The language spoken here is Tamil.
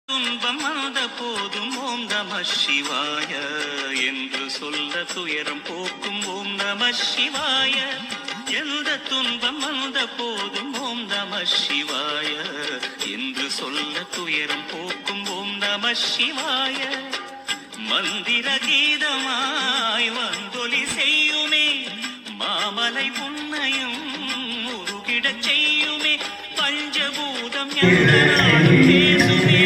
துன்பம் வந்த போதும் ஓம் நம சிவாய என்று சொல்ல துயரம் போக்கும் ஓம் நம சிவாய. எந்த துன்பம் வந்த போதும் ஓம் நம சிவாய என்று சொல்ல துயரம் போக்கும் ஓம் நம சிவாய. மந்திர கீதமாய் வந்தொலி செய்யுமே மாமலை உன்னையும் உருகிடச் செய்யுமே. பஞ்சபூதம் எந்த நாளும் பேசுமே